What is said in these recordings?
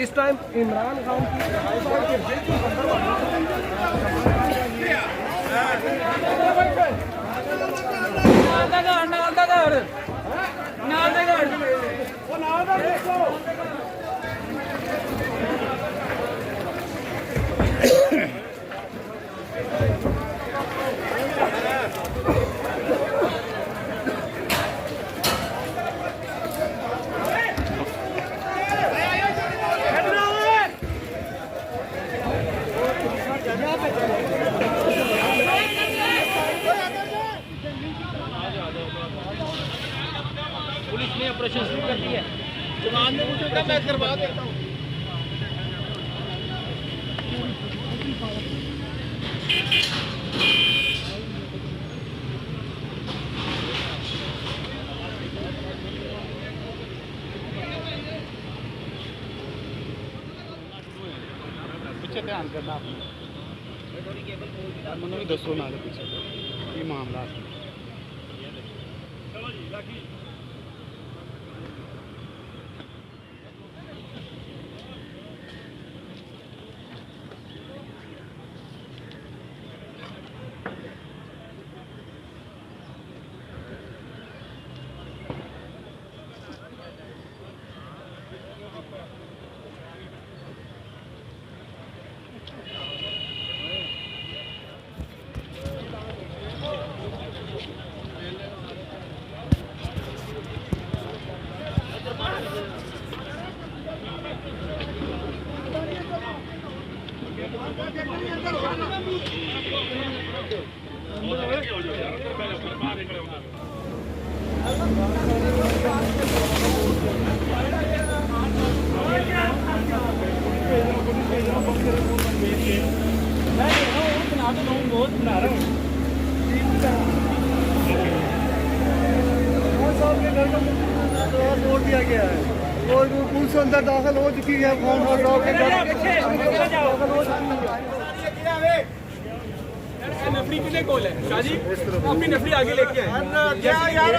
इस टाइम इमरान खान की पुलिस ने ऑपरेशन शुरू कर दिया है। जवान ने मुझे कहा मैं करवा देता हूँ। पीछे ध्यान करना आपने मैंने भी दसो ना पीछे की मामला तोड़ दिया गया है और पुलिस अंदर दाखिल हो चुकी है। फोन नफरी कितने गोल है शाजी अपनी नफरी आगे लेके आए यार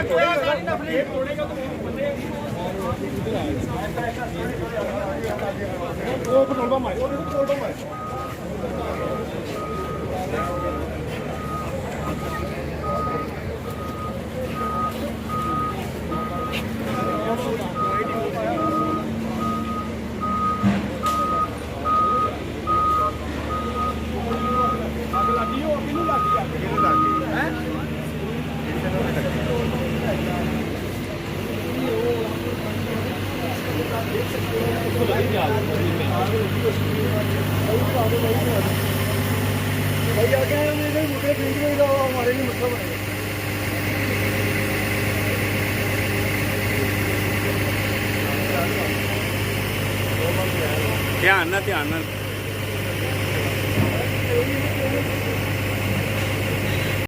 वो पेट्रोल पंप है भाई आगे मुझे मुझे हमारे लिए मतलब है। ध्यान ना